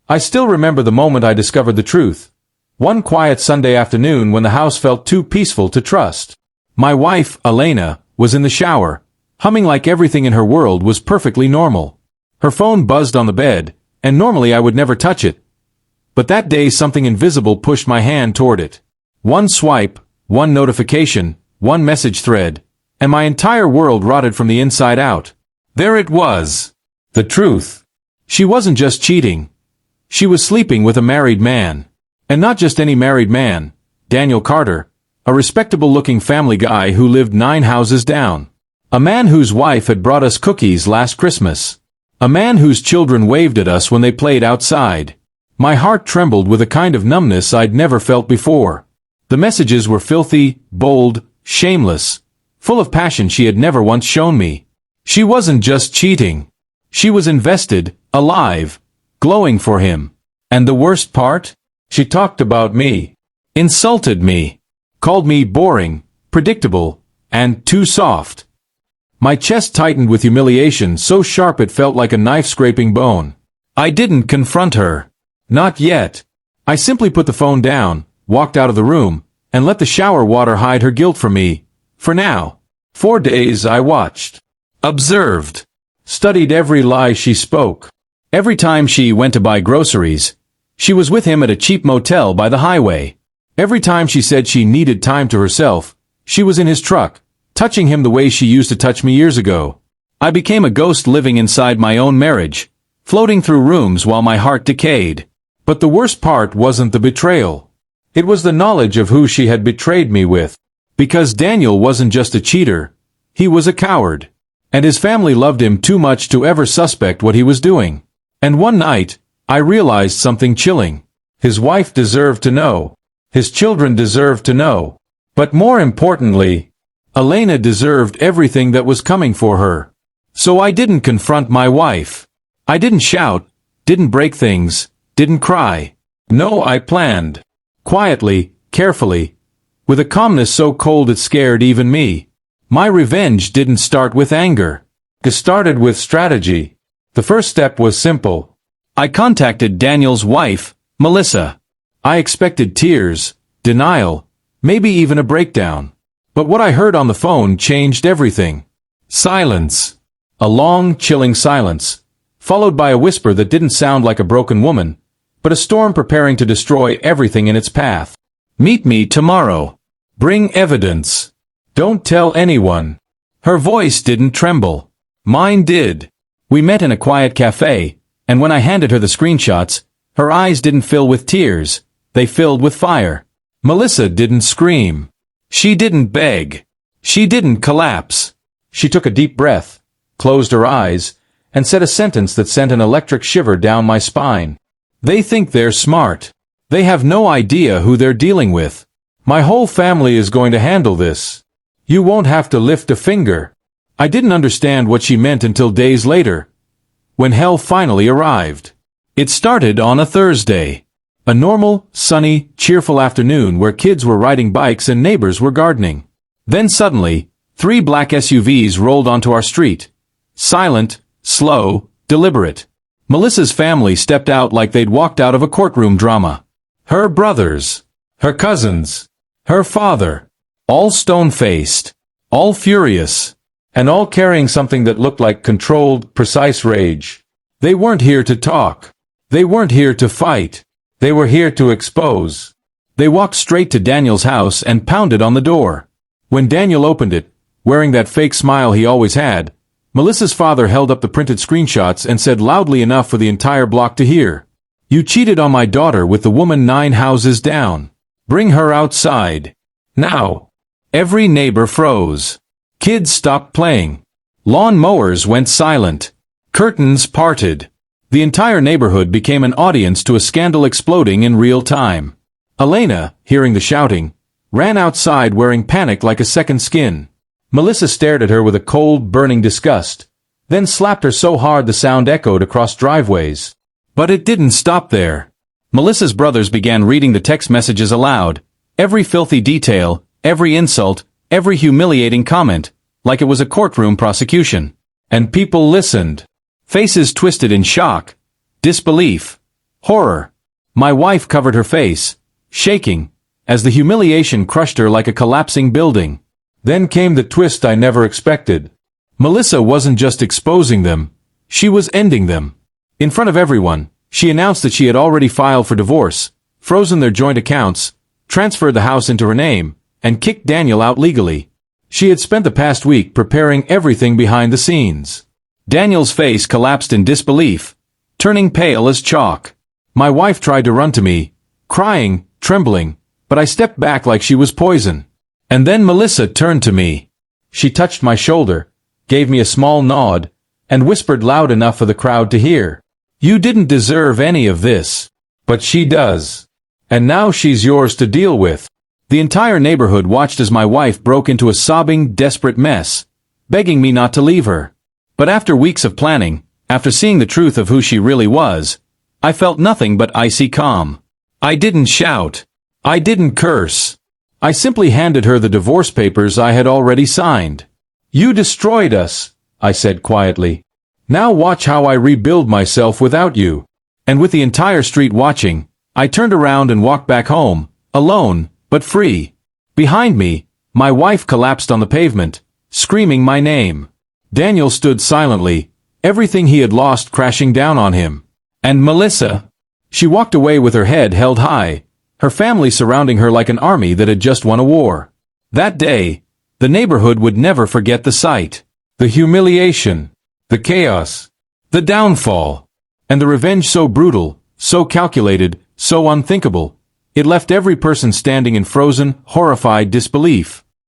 I still remember the moment I discovered the truth. One quiet Sunday afternoon when the house felt too peaceful to trust. My wife, Elena, was in the shower, humming like everything in her world was perfectly normal. Her phone buzzed on the bed, and normally I would never touch it. But that day something invisible pushed my hand toward it. One swipe, one notification, one message thread, and my entire world rotted from the inside out. There it was. The truth. She wasn't just cheating. She was sleeping with a married man. And not just any married man, Daniel Carter, a respectable-looking family guy who lived 9 houses down. A man whose wife had brought us cookies last Christmas. A man whose children waved at us when they played outside. My heart trembled with a kind of numbness I'd never felt before. The messages were filthy, bold, shameless, full of passion she had never once shown me. She wasn't just cheating. She was invested, alive, glowing for him. And the worst part? She talked about me. Insulted me. Called me boring, predictable, and too soft. My chest tightened with humiliation so sharp it felt like a knife scraping bone. I didn't confront her. Not yet. I simply put the phone down, walked out of the room, and let the shower water hide her guilt from me. For now. 4 days I watched. Observed. Studied every lie she spoke. Every time she went to buy groceries, she was with him at a cheap motel by the highway. Every time she said she needed time to herself, she was in his truck, touching him the way she used to touch me years ago. I became a ghost living inside my own marriage, floating through rooms while my heart decayed. But the worst part wasn't the betrayal. It was the knowledge of who she had betrayed me with. Because Daniel wasn't just a cheater, he was a coward. And his family loved him too much to ever suspect what he was doing. And one night, I realized something chilling. His wife deserved to know. His children deserved to know. But more importantly, Elena deserved everything that was coming for her. So I didn't confront my wife. I didn't shout, didn't break things, didn't cry. No, I planned. Quietly, carefully, with a calmness so cold it scared even me. My revenge didn't start with anger. It started with strategy. The first step was simple. I contacted Daniel's wife, Melissa. I expected tears, denial, maybe even a breakdown. But what I heard on the phone changed everything. Silence. A long, chilling silence, followed by a whisper that didn't sound like a broken woman, but a storm preparing to destroy everything in its path. Meet me tomorrow. Bring evidence. Don't tell anyone. Her voice didn't tremble. Mine did. We met in a quiet cafe, and when I handed her the screenshots, her eyes didn't fill with tears, they filled with fire. Melissa didn't scream. She didn't beg. She didn't collapse. She took a deep breath, closed her eyes, and said a sentence that sent an electric shiver down my spine. They think they're smart. They have no idea who they're dealing with. My whole family is going to handle this. You won't have to lift a finger. I didn't understand what she meant until days later, when hell finally arrived. It started on a Thursday. A normal, sunny, cheerful afternoon where kids were riding bikes and neighbors were gardening. Then suddenly, 3 black SUVs rolled onto our street. Silent, slow, deliberate. Melissa's family stepped out like they'd walked out of a courtroom drama. Her brothers, her cousins, her father, all stone-faced, all furious, and all carrying something that looked like controlled, precise rage. They weren't here to talk. They weren't here to fight. They were here to expose. They walked straight to Daniel's house and pounded on the door. When Daniel opened it, wearing that fake smile he always had, Melissa's father held up the printed screenshots and said loudly enough for the entire block to hear, "You cheated on my daughter with the woman 9 houses down. Bring her outside. Now." Every neighbor froze. Kids stopped playing. Lawn mowers went silent. Curtains parted. The entire neighborhood became an audience to a scandal exploding in real time. Elena, hearing the shouting, ran outside wearing panic like a second skin. Melissa stared at her with a cold, burning disgust, then slapped her so hard the sound echoed across driveways. But it didn't stop there. Melissa's brothers began reading the text messages aloud, every filthy detail, every insult, every humiliating comment, like it was a courtroom prosecution. And people listened. Faces twisted in shock, disbelief, Horror. My wife covered her face, shaking, as the humiliation crushed her like a collapsing building. Then came the twist I never expected. Melissa wasn't just exposing them, she was ending them. In front of everyone, she announced that she had already filed for divorce, frozen their joint accounts, transferred the house into her name, and kicked Daniel out legally. She had spent the past week preparing everything behind the scenes. Daniel's face collapsed in disbelief, turning pale as chalk. My wife tried to run to me, crying, trembling, but I stepped back like she was poison. And then Melissa turned to me. She touched my shoulder, gave me a small nod, and whispered loud enough for the crowd to hear. "You didn't deserve any of this. But she does. And now she's yours to deal with." The entire neighborhood watched as my wife broke into a sobbing, desperate mess, begging me not to leave her. But after weeks of planning, after seeing the truth of who she really was, I felt nothing but icy calm. I didn't shout. I didn't curse. I simply handed her the divorce papers I had already signed. "You destroyed us," I said quietly. "Now watch how I rebuild myself without you." And with the entire street watching, I turned around and walked back home, alone, but free. Behind me, my wife collapsed on the pavement, screaming my name. Daniel stood silently, everything he had lost crashing down on him. And Melissa? She walked away with her head held high, her family surrounding her like an army that had just won a war. That day, the neighborhood would never forget the sight. The humiliation, the chaos, the downfall, and the revenge so brutal, so calculated, so unthinkable. It left every person standing in frozen, horrified disbelief.